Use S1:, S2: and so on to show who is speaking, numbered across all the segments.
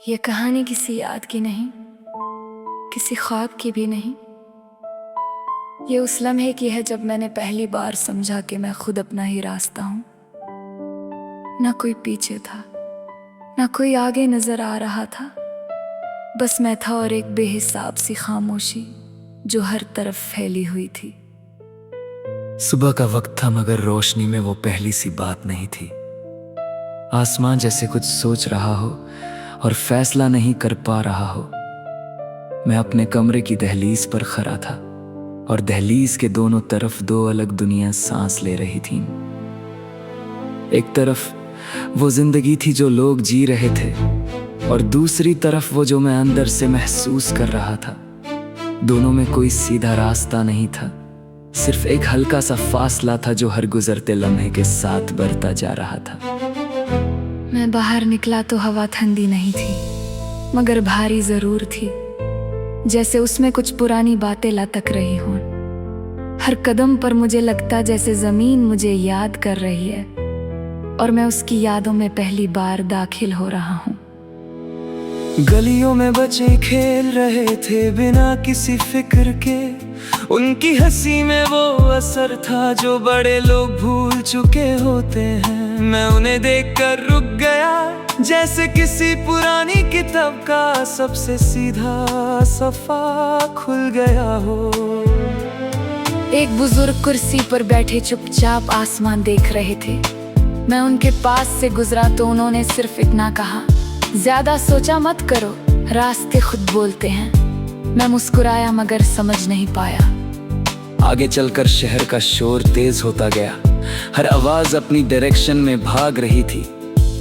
S1: ये कहानी किसी याद की नहीं, किसी ख्वाब की भी नहीं। ये उस लम्हे की है जब मैंने पहली बार समझा कि मैं खुद अपना ही रास्ता हूँ। ना कोई पीछे था, ना कोई आगे नजर आ रहा था। बस मैं था और एक बेहिसाब सी खामोशी जो हर तरफ फैली हुई थी।
S2: सुबह का वक्त था मगर रोशनी में वो पहली सी बात नहीं थी। आसमान जैसे कुछ सोच रहा हो और फैसला नहीं कर पा रहा हो। मैं अपने कमरे की दहलीज पर खड़ा था और दहलीज के दोनों तरफ दो अलग दुनिया सांस ले रही थीं। एक तरफ वो जिंदगी थी जो लोग जी रहे थे और दूसरी तरफ वो जो मैं अंदर से महसूस कर रहा था। दोनों में कोई सीधा रास्ता नहीं था, सिर्फ एक हल्का सा फासला था जो हर गुजरते लम्हे के साथ बढ़ता जा रहा था।
S1: मैं बाहर निकला तो हवा ठंडी नहीं थी मगर भारी जरूर थी, जैसे उसमें कुछ पुरानी बातें लटक रही हों। हर कदम पर मुझे लगता जैसे जमीन मुझे याद कर रही है और मैं उसकी यादों में पहली बार दाखिल हो रहा हूँ।
S2: गलियों में बच्चे खेल रहे थे बिना किसी फिक्र के। उनकी हंसी में वो असर था जो बड़े लोग भूल चुके होते हैं। मैं उन्हें देखकर रुक गया जैसे किसी पुरानी किताब का सबसे सीधा सफा खुल गया हो।
S1: एक बुजुर्ग कुर्सी पर बैठे चुपचाप आसमान देख रहे थे। मैं उनके पास से गुजरा तो उन्होंने सिर्फ इतना कहा, ज्यादा सोचा मत करो, रास्ते खुद बोलते हैं। मैं मुस्कुराया मगर समझ नहीं पाया।
S2: आगे चलकर शहर का शोर तेज होता गया। हर आवाज अपनी डायरेक्शन में भाग रही थी।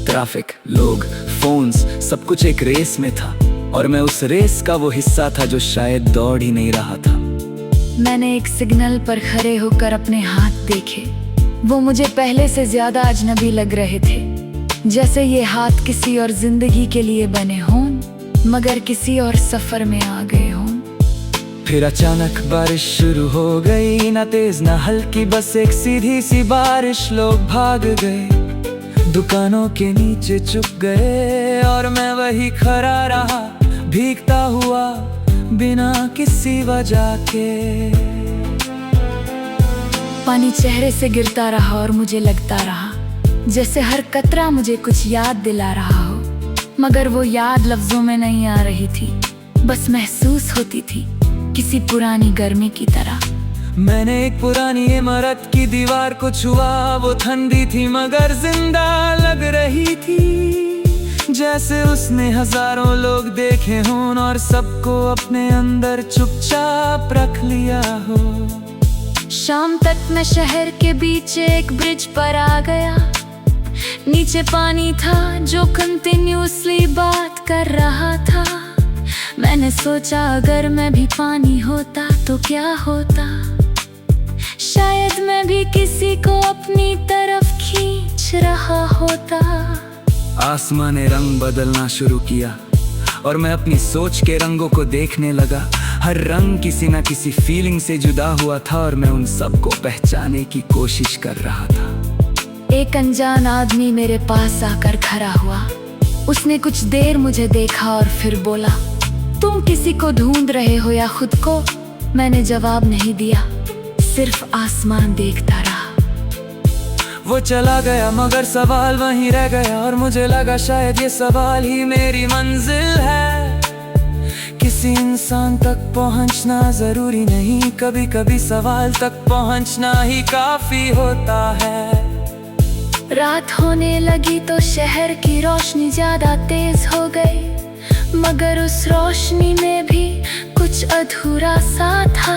S2: ट्रैफिक, लोग, फोन्स, सब कुछ एक रेस में था और मैं उस रेस का वो हिस्सा था जो शायद दौड़ ही नहीं रहा था।
S1: मैंने एक सिग्नल पर खड़े होकर अपने हाथ देखे। वो मुझे पहले से ज्यादा अजनबी लग रहे थे, जैसे ये हाथ किसी और जिंदगी के लिए बने हों मगर किसी और सफर में आ गए हों।
S2: फिर अचानक बारिश शुरू हो गई, ना तेज ना हल्की, बस एक सीधी सी बारिश। लोग भाग गए, दुकानों के नीचे छुप गए और मैं वही खड़ा रहा भीगता हुआ बिना किसी वजह के।
S1: पानी चेहरे से गिरता रहा और मुझे लगता रहा जैसे हर कतरा मुझे कुछ याद दिला रहा हो, मगर वो याद लफ्जों में नहीं आ रही थी, बस महसूस होती थी किसी पुरानी गर्मी की तरह।
S2: मैंने एक पुरानी इमारत की दीवार को छुआ। वो ठंडी थी मगर जिंदा लग रही थी, जैसे उसने हजारों लोग देखे हों और सबको अपने अंदर चुपचाप रख लिया हो।
S1: शाम तक मैं शहर के बीच एक ब्रिज पर आ गया। नीचे पानी था जो कंटिन्यूअसली बात कर रहा था। मैंने सोचा अगर मैं भी पानी होता तो क्या होता, शायद मैं भी किसी को अपनी तरफ खींच रहा होता।
S2: आसमान ने रंग बदलना शुरू किया और मैं अपनी सोच के रंगों को देखने लगा। हर रंग किसी ना किसी फीलिंग से जुदा हुआ था और मैं उन सबको पहचानने की कोशिश कर रहा था।
S1: एक अनजान आदमी मेरे पास आकर खड़ा हुआ। उसने कुछ देर मुझे देखा और फिर बोला, तुम किसी को ढूंढ रहे हो या खुद को? मैंने जवाब नहीं दिया, सिर्फ आसमान देखता रहा।
S2: वो चला गया मगर सवाल वहीं रह गया और मुझे लगा शायद ये सवाल ही मेरी मंजिल है। किसी इंसान तक पहुंचना जरूरी नहीं, कभी कभी सवाल तक पहुंचना ही काफी होता है।
S1: रात होने लगी तो शहर की रोशनी ज्यादा तेज हो गई, मगर उस रोशनी में भी कुछ अधूरा सा था,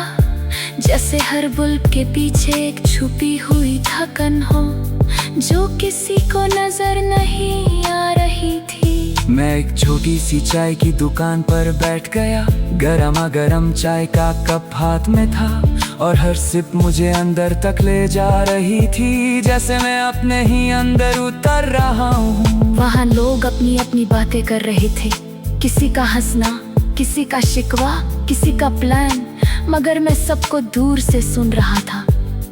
S1: जैसे हर बुल्ब के पीछे एक छुपी हुई धड़कन हो जो किसी को नजर नहीं आ रही थी।
S2: मैं एक छोटी सी चाय की दुकान पर बैठ गया। गरमा गरम चाय का कप हाथ में था और हर सिप मुझे अंदर तक ले जा रही थी, जैसे मैं अपने ही अंदर उतर रहा हूँ।
S1: वहाँ लोग अपनी अपनी बातें कर रहे थे, किसी का हंसना, किसी का शिकवा, किसी का प्लान, मगर मैं सबको दूर से सुन रहा था,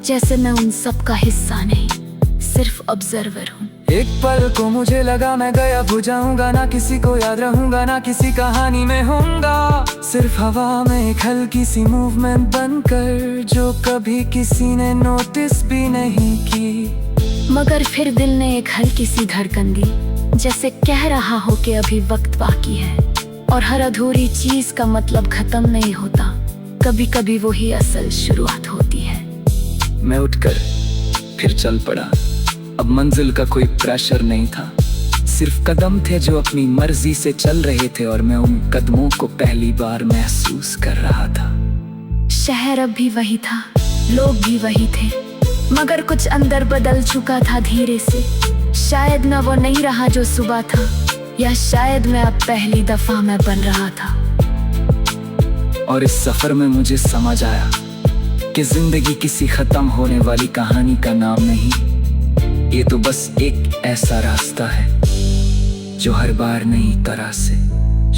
S1: जैसे मैं उन सब का हिस्सा नहीं, सिर्फ ऑब्जर्वर हूँ।
S2: एक पल को मुझे लगा मैं गया बुझाऊंगा, ना किसी को याद रहूंगा, ना किसी कहानी में होऊंगा। सिर्फ हवा में एक हल्की सी मूवमेंट बनकर, जो कभी किसी ने नोटिस भी नहीं की।
S1: मगर फिर दिल ने एक हल्की सी धड़कन दी, जैसे कह रहा हो कि अभी वक्त बाकी है और हर अधूरी चीज का मतलब खत्म नहीं होता, कभी कभी वही असल शुरुआत होती है।
S2: मैं उठकर फिर चल पड़ा। अब मंजिल का कोई प्रेशर नहीं था, सिर्फ कदम थे जो अपनी मर्जी से चल रहे थे और मैं उन कदमों को पहली बार महसूस कर रहा था।
S1: शहर अब भी वही था, लोग भी वही थे, मगर कुछ अंदर बदल चुका था धीरे से। शायद न वो नहीं रहा जो सुबह था, या शायद मैं अब पहली दफा मैं बन रहा था।
S2: और इस सफर में मुझे समझ आया कि जिंदगी किसी खत्म होने वाली कहानी का नाम नहीं, ये तो बस एक ऐसा रास्ता है जो हर बार नई तरह से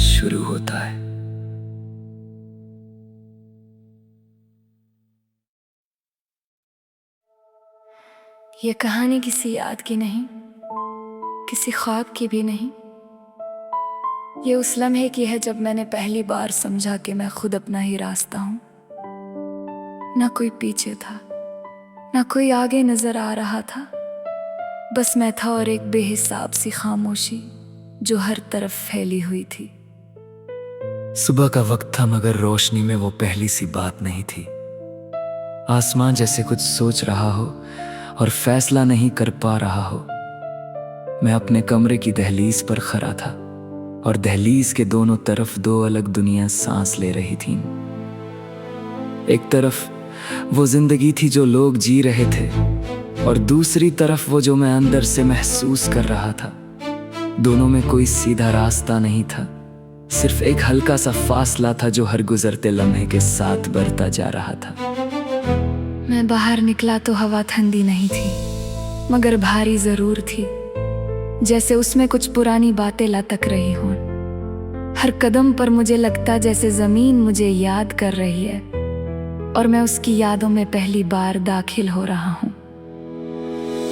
S2: शुरू होता है।
S1: ये कहानी किसी याद की नहीं, किसी ख्वाब की भी नहीं। ये उस लम्हे की है जब मैंने पहली बार समझा कि मैं खुद अपना ही रास्ता हूँ। ना कोई पीछे था, ना कोई आगे नजर आ रहा था, बस मैं था और एक बेहिसाब सी खामोशी जो हर तरफ फैली हुई थी।
S2: सुबह का वक्त था मगर रोशनी में वो पहली सी बात नहीं थी। आसमान जैसे कुछ सोच रहा हो और फैसला नहीं कर पा रहा हो। मैं अपने कमरे की दहलीज पर खड़ा था और दहलीज के दोनों तरफ दो अलग दुनिया सांस ले रही थीं। एक तरफ वो जिंदगी थी जो लोग जी रहे थे और दूसरी तरफ वो जो मैं अंदर से महसूस कर रहा था। दोनों में कोई सीधा रास्ता नहीं था, सिर्फ एक हल्का सा फासला था जो हर गुजरते लम्हे के साथ बढ़ता जा रहा था।
S1: मैं बाहर निकला तो हवा ठंडी नहीं थी, मगर भारी जरूर थी, जैसे उसमें कुछ पुरानी बातें लटक रही हों। हर कदम पर मुझे लगता जैसे जमीन मुझे याद कर रही है और मैं उसकी यादों में पहली बार दाखिल हो रहा हूँ।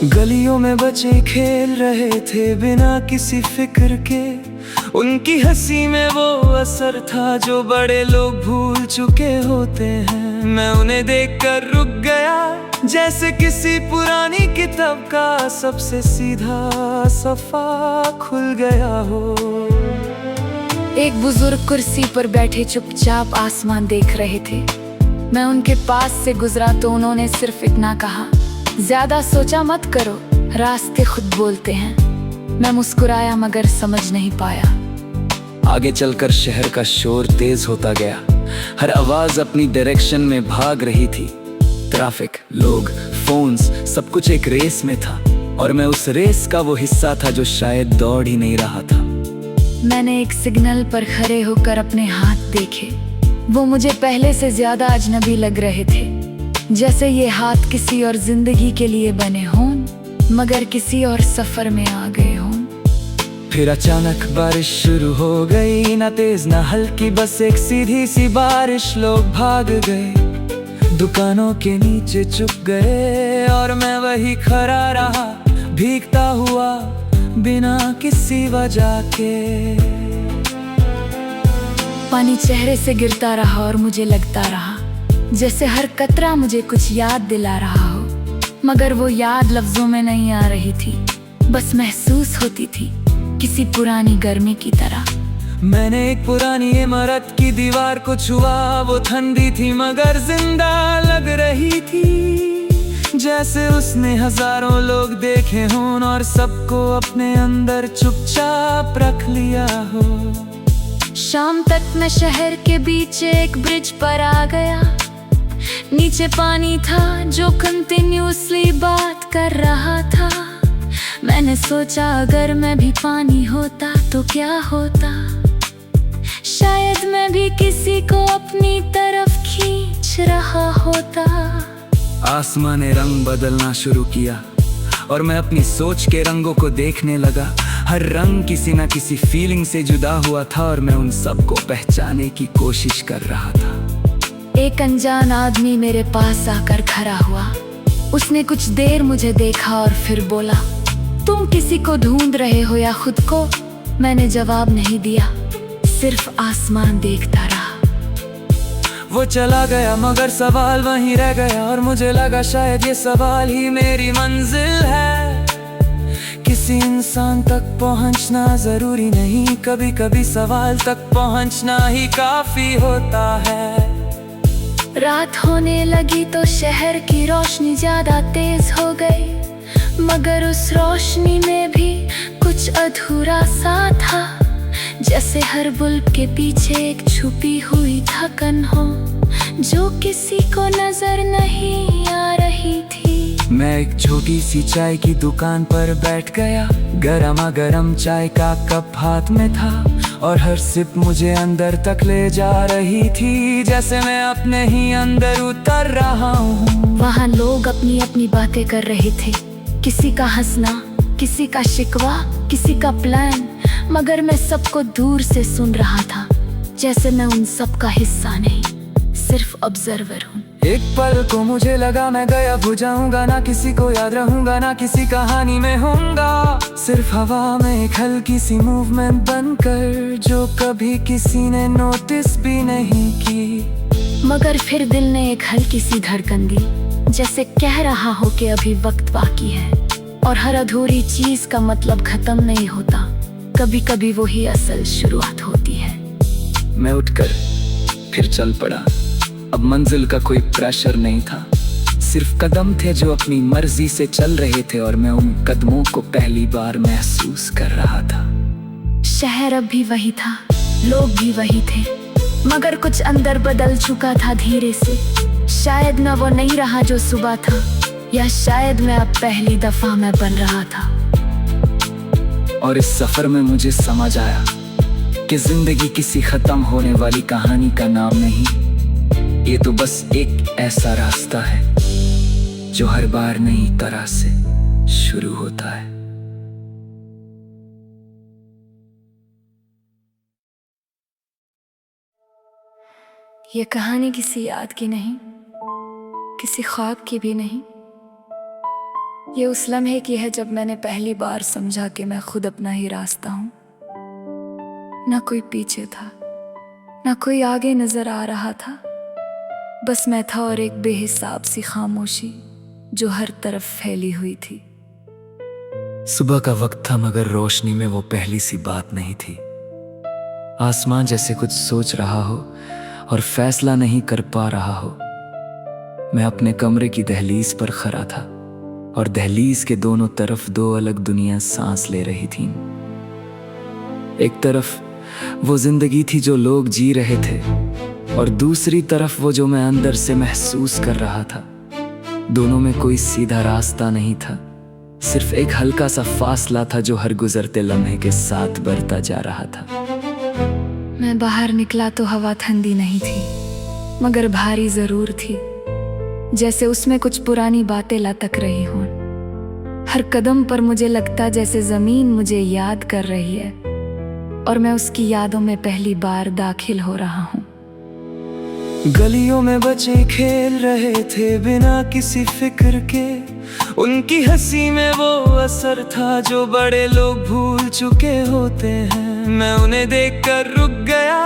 S2: गलियों में बच्चे खेल रहे थे बिना किसी फिक्र के, उनकी हंसी में वो असर था जो बड़े लोग भूल चुके होते हैं। मैं उन्हें देखकर रुक गया, जैसे किसी पुरानी किताब का सबसे सीधा सफा खुल गया हो।
S1: एक बुजुर्ग कुर्सी पर बैठे चुपचाप आसमान देख रहे थे। मैं उनके पास से गुजरा तो उन्होंने सिर्फ इतना कहा, ज्यादा सोचा मत करो, रास्ते खुद बोलते हैं। मैं मुस्कुराया मगर समझ नहीं पाया।
S2: आगे चलकर शहर का शोर तेज होता गया, हर आवाज अपनी डायरेक्शन में भाग रही थी। ट्रैफिक, लोग, फोन्स, सब कुछ एक रेस में था और मैं उस रेस का वो हिस्सा था जो शायद दौड़ ही नहीं रहा था।
S1: मैंने एक सिग्नल पर खड़े होकर अपने हाथ देखे। वो मुझे पहले से ज्यादा अजनबी लग रहे थे, जैसे ये हाथ किसी और जिंदगी के लिए बने हों, मगर किसी और सफर में आ गए हों।
S2: फिर अचानक बारिश शुरू हो गई, ना तेज ना हल्की, बस एक सीधी सी बारिश। लोग भाग गए, दुकानों के नीचे चुप गए और मैं वही खड़ा रहा, भीगता हुआ बिना किसी वजह के।
S1: पानी चेहरे से गिरता रहा और मुझे लगता रहा जैसे हर कतरा मुझे कुछ याद दिला रहा हो, मगर वो याद लफ्जों में नहीं आ रही थी, बस महसूस होती थी किसी पुरानी गर्मी की तरह।
S2: मैंने एक पुरानी इमारत की दीवार को छुआ, वो ठंडी थी मगर जिंदा लग रही थी, जैसे उसने हजारों लोग देखे हों और सबको अपने अंदर चुपचाप रख लिया हो।
S1: शाम तक मैं शहर के बीच एक ब्रिज पर आ गया। नीचे पानी था जो कंटिन्यूअसली बात कर रहा था। मैंने सोचा अगर मैं भी पानी होता तो क्या होता, शायद मैं भी किसी को अपनी तरफ खींच रहा होता।
S2: आसमान ने रंग बदलना शुरू किया और मैं अपनी सोच के रंगों को देखने लगा। हर रंग किसी न किसी फीलिंग से जुदा हुआ था और मैं उन सबको पहचानने की कोशिश कर रहा था।
S1: एक अनजान आदमी मेरे पास आकर खड़ा हुआ। उसने कुछ देर मुझे देखा और फिर बोला, तुम किसी को ढूंढ रहे हो या खुद को? मैंने जवाब नहीं दिया, सिर्फ आसमान देखता रहा।
S2: वो चला गया मगर सवाल वहीं रह गया, और मुझे लगा शायद ये सवाल ही मेरी मंजिल है। किसी इंसान तक पहुंचना जरूरी नहीं, कभी कभी सवाल तक पहुंचना ही काफी होता है।
S1: रात होने लगी तो शहर की रोशनी ज्यादा तेज हो गई, मगर उस रोशनी में भी कुछ अधूरा सा था। जैसे हर बुल्ब के पीछे एक छुपी हुई धड़कन हो, जो किसी को नजर नहीं आ रही थी।
S2: मैं एक छोटी सी चाय की दुकान पर बैठ गया, गरमा गरम चाय का कप हाथ में था, और हर सिप मुझे अंदर तक ले जा रही थी, जैसे मैं अपने ही अंदर उतर रहा हूँ।
S1: वहाँ लोग अपनी अपनी बातें कर रहे थे, किसी का हंसना, किसी का शिकवा, किसी का प्लान, मगर मैं सबको दूर से सुन रहा था, जैसे मैं उन सब का हिस्सा नहीं, सिर्फ ऑब्जर्वर हूँ।
S2: एक पल को मुझे लगा मैं गया भूल जाऊंगा, ना किसी को याद रहूंगा, ना किसी कहानी में होऊंगा, सिर्फ हवा में एक हल्की सी मूवमेंट बनकर, जो कभी किसी ने नोटिस भी नहीं की।
S1: मगर फिर दिल ने एक हल्की सी धड़कन दी, जैसे कह रहा हो कि अभी वक्त बाकी है, और हर अधूरी चीज का मतलब खत्म नहीं होता, कभी कभी वही असल शुरुआत होती है।
S2: मैं उठकर फिर चल पड़ा। अब मंजिल का कोई प्रेशर नहीं था, सिर्फ कदम थे जो अपनी मर्जी से चल रहे थे, और मैं उन कदमों को पहली बार महसूस कर रहा था।
S1: शहर अब भी वही था, लोग भी वही थे, मगर कुछ अंदर बदल चुका था धीरे से। शायद मैं वो नहीं रहा जो सुबह था, या शायद मैं अब पहली दफा मैं बन रहा था।
S2: और इस सफर में मुझे समझ आया कि जिंदगी किसी खत्म होने वाली कहानी का नाम नहीं, ये तो बस एक ऐसा रास्ता है जो हर बार नई तरह से शुरू होता है।
S1: ये कहानी किसी याद की नहीं, किसी ख्वाब की भी नहीं, ये उस लम्हे की है जब मैंने पहली बार समझा कि मैं खुद अपना ही रास्ता हूँ। ना कोई पीछे था, ना कोई आगे नजर आ रहा था, बस मैं था और एक बेहिसाब सी खामोशी जो हर तरफ फैली हुई थी।
S2: सुबह का वक्त था मगर रोशनी में वो पहली सी बात नहीं थी। आसमान जैसे कुछ सोच रहा हो और फैसला नहीं कर पा रहा हो। मैं अपने कमरे की दहलीज पर खड़ा था और दहलीज के दोनों तरफ दो अलग दुनिया सांस ले रही थीं। एक तरफ वो जिंदगी थी जो लोग जी रहे थे, और दूसरी तरफ वो जो मैं अंदर से महसूस कर रहा था। दोनों में कोई सीधा रास्ता नहीं था, सिर्फ एक हल्का सा फासला था जो हर गुजरते लम्हे के साथ बढ़ता जा रहा था।
S1: मैं बाहर निकला तो हवा ठंडी नहीं थी, मगर भारी जरूर थी, जैसे उसमें कुछ पुरानी बातें लटक रही हों। हर कदम पर मुझे लगता जैसे जमीन मुझे याद कर रही है, और मैं उसकी यादों में पहली बार दाखिल हो रहा हूँ।
S2: गलियों में बच्चे खेल रहे थे बिना किसी फिक्र के, उनकी हंसी में वो असर था जो बड़े लोग भूल चुके होते हैं। मैं उन्हें देखकर रुक गया,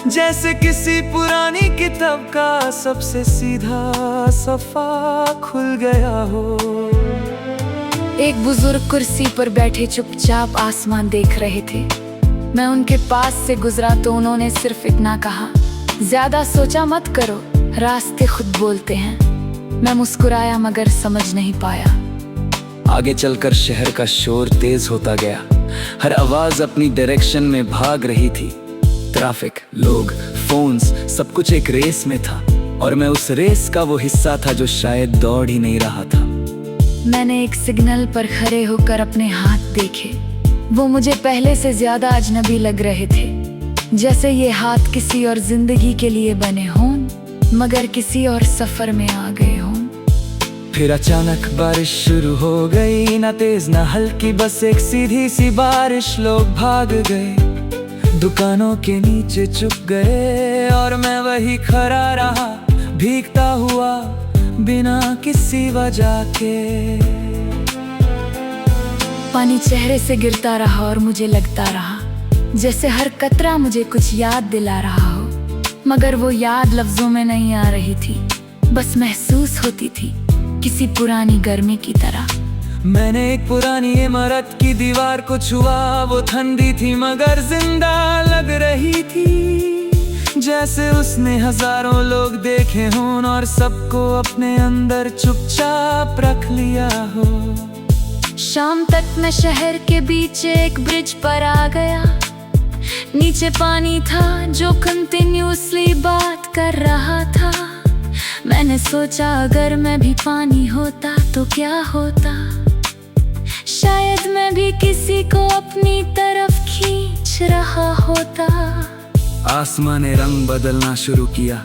S2: जैसे किसी पुरानी किताब का सबसे सीधा सफा खुल गया हो।
S1: एक बुजुर्ग कुर्सी पर बैठे चुपचाप आसमान देख रहे थे। मैं उनके पास से गुजरा तो उन्होंने सिर्फ इतना कहा, ज्यादा सोचा मत करो, रास्ते खुद बोलते हैं। मैं मुस्कुराया मगर समझ नहीं पाया।
S2: आगे चलकर शहर का शोर तेज होता गया, हर आवाज अपनी डायरेक्शन में भाग रही थी। ट्रैफिक, लोग, फोन्स, सब कुछ एक रेस में था, और मैं उस रेस का वो हिस्सा था जो शायद दौड़ ही नहीं रहा था।
S1: मैंने एक सिग्नल पर खड़े होकर अपने हाथ देखे। वो मुझे पहले से ज्यादा अजनबी लग रहे थे, जैसे ये हाथ किसी और जिंदगी के लिए बने हों, मगर किसी और सफर में आ गए हों।
S2: फिर अचानक बारिश शुरू हो गई, ना तेज ना हल्की, बस एक सीधी सी बारिश। लोग भाग गए, दुकानों के नीचे चुप गए, और मैं वही खड़ा रहा, भीगता हुआ बिना किसी वजह के।
S1: पानी चेहरे से गिरता रहा और मुझे लगता रहा जैसे हर कतरा मुझे कुछ याद दिला रहा हो, मगर वो याद लफ्जों में नहीं आ रही थी, बस महसूस होती थी किसी पुरानी गर्मी की तरह।
S2: मैंने एक पुरानी इमारत की दीवार को छुआ, वो ठंडी थी मगर जिंदा लग रही थी, जैसे उसने हजारों लोग देखे हों और सबको अपने अंदर चुपचाप रख लिया हो।
S1: शाम तक मैं शहर के बीच एक ब्रिज पर आ गया, नीचे पानी था जो कंटिन्यूअसली बात कर रहा था। मैंने सोचा अगर मैं भी पानी होता तो क्या होता, शायद मैं भी किसी को अपनी तरफ खींच रहा होता।
S2: आसमां ने रंग बदलना शुरू किया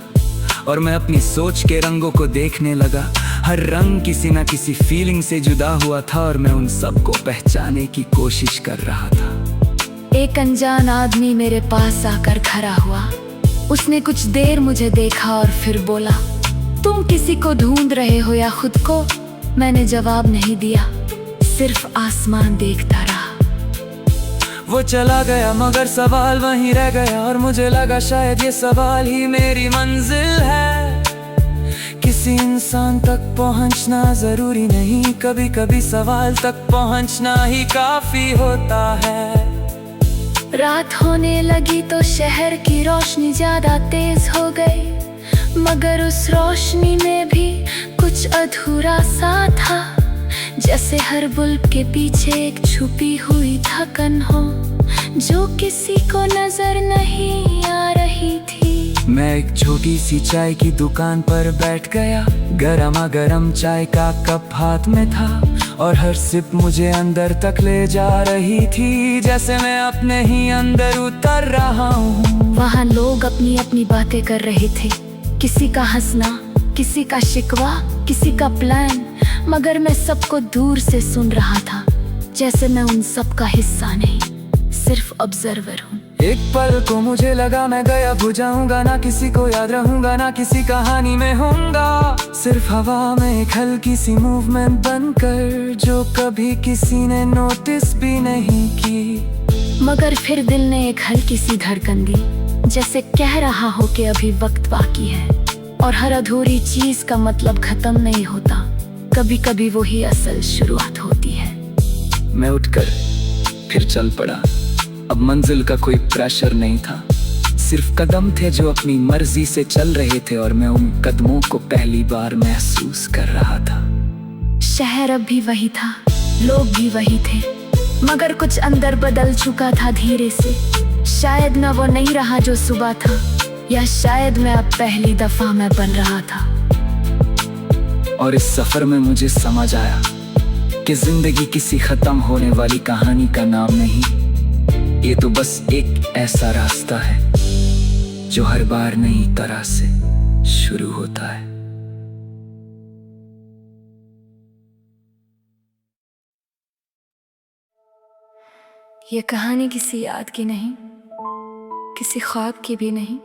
S2: और मैं अपनी सोच के रंगों को देखने लगा। हर रंग किसी न किसी फीलिंग से जुदा हुआ था और मैं उन सबको पहचानने की कोशिश कर रहा था।
S1: एक अनजान आदमी मेरे पास आकर खड़ा हुआ। उसने कुछ देर मुझे देखा और फिर बोला, तुम किसी को ढूंढ रहे हो या खुद को? मैंने जवाब नहीं दिया, सिर्फ आसमान देखता रहा।
S2: वो चला गया मगर सवाल वहीं रह गया और मुझे लगा शायद ये सवाल ही मेरी मंजिल है। किसी इंसान तक पहुंचना जरूरी नहीं, कभी कभी सवाल तक पहुंचना ही काफी होता है।
S1: रात होने लगी तो शहर की रोशनी ज्यादा तेज हो गई, मगर उस रोशनी में भी कुछ अधूरा सा था, जैसे हर बुल्ब के पीछे एक छुपी हुई धड़कन हो जो किसी को नजर नहीं आ रही थी।
S2: मैं एक छोटी सी चाय की दुकान पर बैठ गया, गरमा गरम चाय का कप हाथ में था और हर सिप मुझे अंदर तक ले जा रही थी, जैसे मैं अपने ही अंदर उतर रहा हूँ।
S1: वहाँ लोग अपनी अपनी बातें कर रहे थे, किसी का हंसना, किसी का शिकवा, किसी का प्लान, मगर मैं सबको दूर से सुन रहा था, जैसे मैं उन सब का हिस्सा नहीं, सिर्फ ऑब्जर्वर हूँ।
S2: एक पल को मुझे लगा मैं गया भूल जाऊंगा, ना किसी को याद रहूंगा, ना किसी कहानी में होऊंगा, सिर्फ हवा में एक हल्की सी मूवमेंट बनकर जो कभी किसी ने नोटिस भी नहीं की।
S1: मगर फिर दिल ने एक हल्की सी धड़कन दी, जैसे कह रहा हो कि अभी वक्त बाकी है और हर अधूरी चीज का मतलब खत्म नहीं होता, कभी कभी वही असल शुरुआत होती है।
S2: मैं उठकर फिर चल पड़ा। अब मंजिल का कोई प्रेशर नहीं था, सिर्फ कदम थे जो अपनी मर्जी से चल रहे थे और मैं उन कदमों को पहली बार महसूस कर रहा था।
S1: शहर अब भी वही था, लोग भी वही थे, मगर कुछ अंदर बदल चुका था धीरे से। शायद मैं वो नहीं रहा जो सुबह था, या शायद मैं अब पहली दफा मैं बन रहा था।
S2: और इस सफर में मुझे समझ आया कि जिंदगी किसी खत्म होने वाली कहानी का नाम नहीं, ये तो बस एक ऐसा रास्ता है जो हर बार नई तरह से शुरू होता है।
S1: ये कहानी किसी याद की नहीं, किसी ख्वाब की भी नहीं,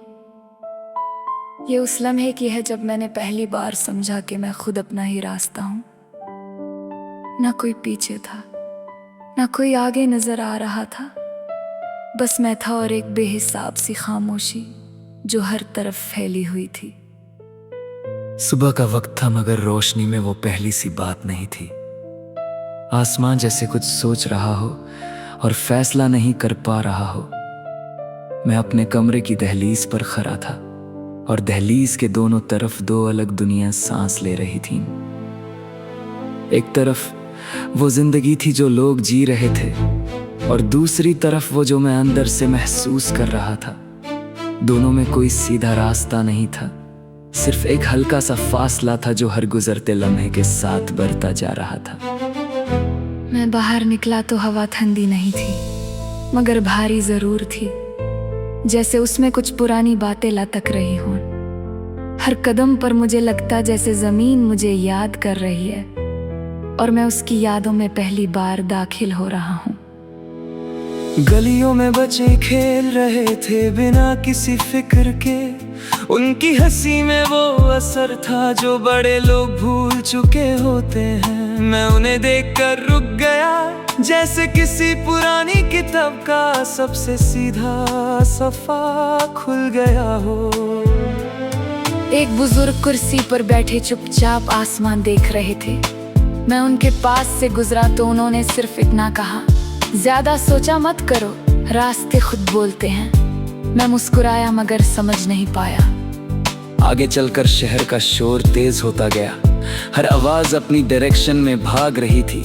S1: ये उस लम्हे की है जब मैंने पहली बार समझा कि मैं खुद अपना ही रास्ता हूँ। ना कोई पीछे था, ना कोई आगे नजर आ रहा था, बस मैं था और एक बेहिसाब सी खामोशी जो हर तरफ फैली हुई थी।
S2: सुबह का वक्त था मगर रोशनी में वो पहली सी बात नहीं थी। आसमान जैसे कुछ सोच रहा हो और फैसला नहीं कर पा रहा हो। मैं अपने कमरे की दहलीज पर खड़ा था और दहलीज के दोनों तरफ दो अलग दुनिया सांस ले रही थीं। एक तरफ वो जिंदगी थी जो लोग जी रहे थे और दूसरी तरफ वो जो मैं अंदर से महसूस कर रहा था। दोनों में कोई सीधा रास्ता नहीं था, सिर्फ एक हल्का सा फासला था जो हर गुजरते लम्हे के साथ बढ़ता जा रहा था।
S1: मैं बाहर निकला तो हवा ठंडी नहीं थी, मगर भारी जरूर थी, जैसे उसमें कुछ पुरानी बातें लटक रही हों। हर कदम पर मुझे लगता जैसे जमीन मुझे याद कर रही है और मैं उसकी यादों में पहली बार दाखिल हो रहा हूँ।
S2: गलियों में बच्चे खेल रहे थे बिना किसी फिक्र के, उनकी हंसी में वो असर था जो बड़े लोग भूल चुके होते हैं। मैं उन्हें देखकर रुक गया, जैसे किसी पुरानी किताब का सबसे सीधा सफा खुल गया हो।
S1: एक बुजुर्ग कुर्सी पर बैठे चुपचाप आसमान देख रहे थे। मैं उनके पास से गुजरा तो उन्होंने सिर्फ इतना कहा, ज्यादा सोचा मत करो, रास्ते खुद बोलते हैं। मैं मुस्कुराया मगर समझ नहीं पाया।
S2: आगे चलकर शहर का शोर तेज होता गया। हर आवाज अपनी डायरेक्शन में भाग रही थी।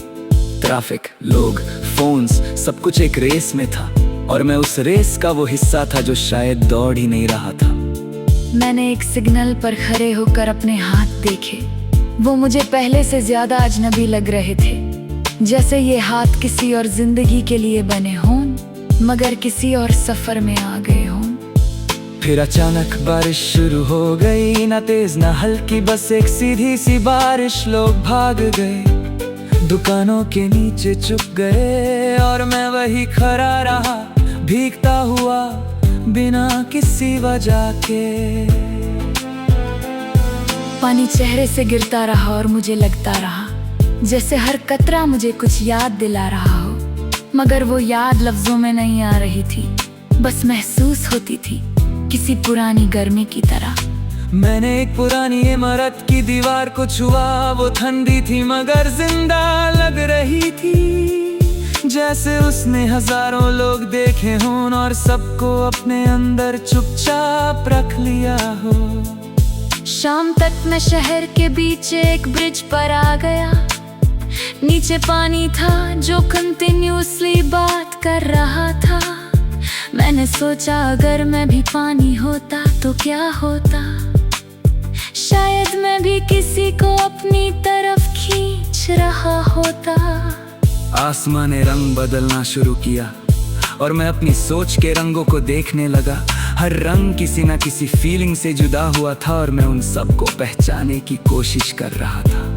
S2: ट्रैफिक, लोग, फोन्स, सब कुछ एक रेस में था और मैं उस रेस का वो हिस्सा था जो शायद दौड़ ही नहीं रहा था।
S1: मैंने एक सिग्नल पर खड़े होकर अपने हाथ देखे। वो मुझे पहले से ज्यादा अजनबी लग रहे थे, जैसे ये हाथ किसी और जिंदगी के लिए बने हों मगर किसी और सफर में आ गए हों।
S2: फिर अचानक बारिश शुरू हो गई, ना तेज ना हल्की, बस एक सीधी सी बारिश। लोग भाग गए, दुकानों के नीचे छुप गए और मैं वही खड़ा रहा, भीगता हुआ बिना किसी वजह के।
S1: पानी चेहरे से गिरता रहा और मुझे लगता रहा जैसे हर कतरा मुझे कुछ याद दिला रहा हो, मगर वो याद लफ्जों में नहीं आ रही थी, बस महसूस होती थी किसी पुरानी गर्मी की तरह।
S2: मैंने एक पुरानी इमारत की दीवार को छुआ। वो ठंडी थी मगर जिंदा लग रही थी, जैसे उसने हजारों लोग देखे हों और सबको अपने अंदर चुपचाप रख लिया हो।
S1: शाम तक मैं शहर के बीच एक ब्रिज पर आ गया। नीचे पानी था जो कंटिन्यूअसली बात कर रहा था। मैंने सोचा अगर मैं भी पानी होता तो क्या होता, शायद मैं भी किसी को अपनी तरफ खींच रहा होता।
S2: आसमान ने रंग बदलना शुरू किया और मैं अपनी सोच के रंगों को देखने लगा। हर रंग किसी न किसी फीलिंग से जुदा हुआ था और मैं उन सबको पहचानने की कोशिश कर रहा था।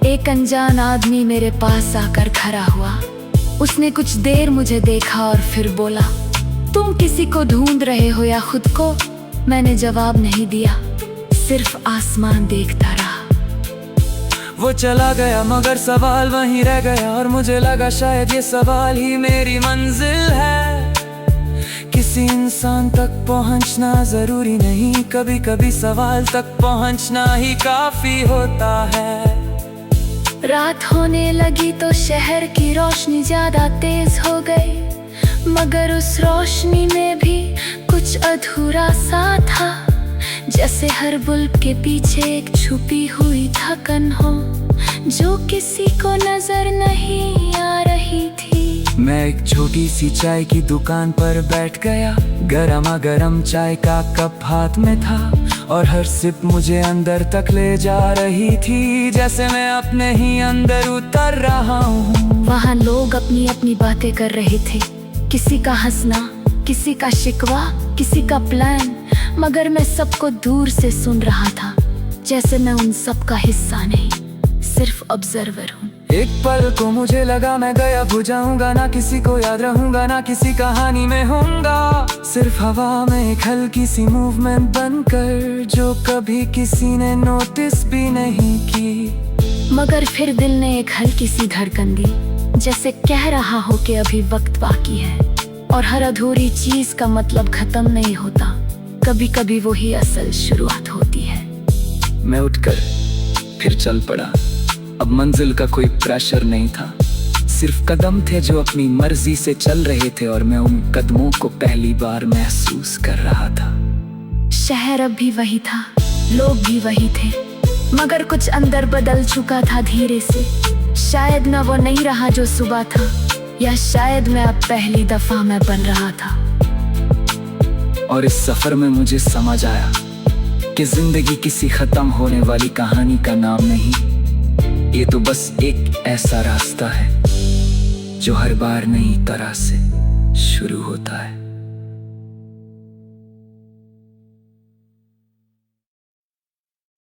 S1: एक अनजान आदमी मेरे पास आकर खड़ा हुआ। उसने कुछ देर मुझे देखा और फिर बोला, तुम किसी को ढूंढ रहे हो या खुद को? मैंने जवाब नहीं दिया, सिर्फ आसमान देखता रहा।
S2: वो चला गया मगर सवाल वहीं रह गया और मुझे लगा शायद ये सवाल ही मेरी मंजिल है। किसी इंसान तक पहुंचना जरूरी नहीं, कभी कभी सवाल तक पहुंचना ही काफी होता है।
S1: रात होने लगी तो शहर की रोशनी ज्यादा तेज हो गई, मगर उस रोशनी में भी कुछ अधूरा सा था, जैसे हर बुल्ब के पीछे एक छुपी हुई धड़कन हो जो किसी को नजर नहीं आ रही थी।
S2: मैं एक छोटी सी चाय की दुकान पर बैठ गया। गरमा गरम चाय का कप हाथ में था और हर सिप मुझे अंदर तक ले जा रही थी, जैसे मैं अपने ही अंदर उतर रहा हूँ।
S1: वहाँ लोग अपनी अपनी बातें कर रहे थे, किसी का हंसना, किसी का शिकवा, किसी का प्लान, मगर मैं सबको दूर से सुन रहा था, जैसे मैं उन सब का हिस्सा नहीं, सिर्फ ऑब्जर्वर हूँ।
S2: एक पल को मुझे लगा मैं गायब हो जाऊंगा, ना किसी को याद रहूंगा, ना किसी कहानी में होऊंगा, सिर्फ हवा में एक हल्की सी मूवमेंट बनकर जो कभी किसी ने नोटिस भी नहीं की।
S1: मगर फिर दिल ने एक हल्की सी धड़कन दी, जैसे कह रहा हो कि अभी वक्त बाकी है और हर अधूरी चीज का मतलब खत्म नहीं होता, कभी कभी वही असल शुरुआत होती है।
S2: मैं उठकर फिर चल पड़ा। अब मंजिल का कोई प्रेशर नहीं था, सिर्फ कदम थे जो अपनी मर्जी से चल रहे थे और मैं उन कदमों को पहली बार महसूस कर रहा था।
S1: शहर अब भी वही था, लोग भी वही थे, मगर कुछ अंदर बदल चुका था धीरे से। शायद न वो नहीं रहा जो सुबह था, या शायद मैं अब पहली दफा मैं बन रहा था।
S2: और इस सफर में मुझे समझ आया कि जिंदगी किसी खत्म होने वाली कहानी का नाम नहीं, ये तो बस एक ऐसा रास्ता है जो हर बार नई तरह से शुरू होता है।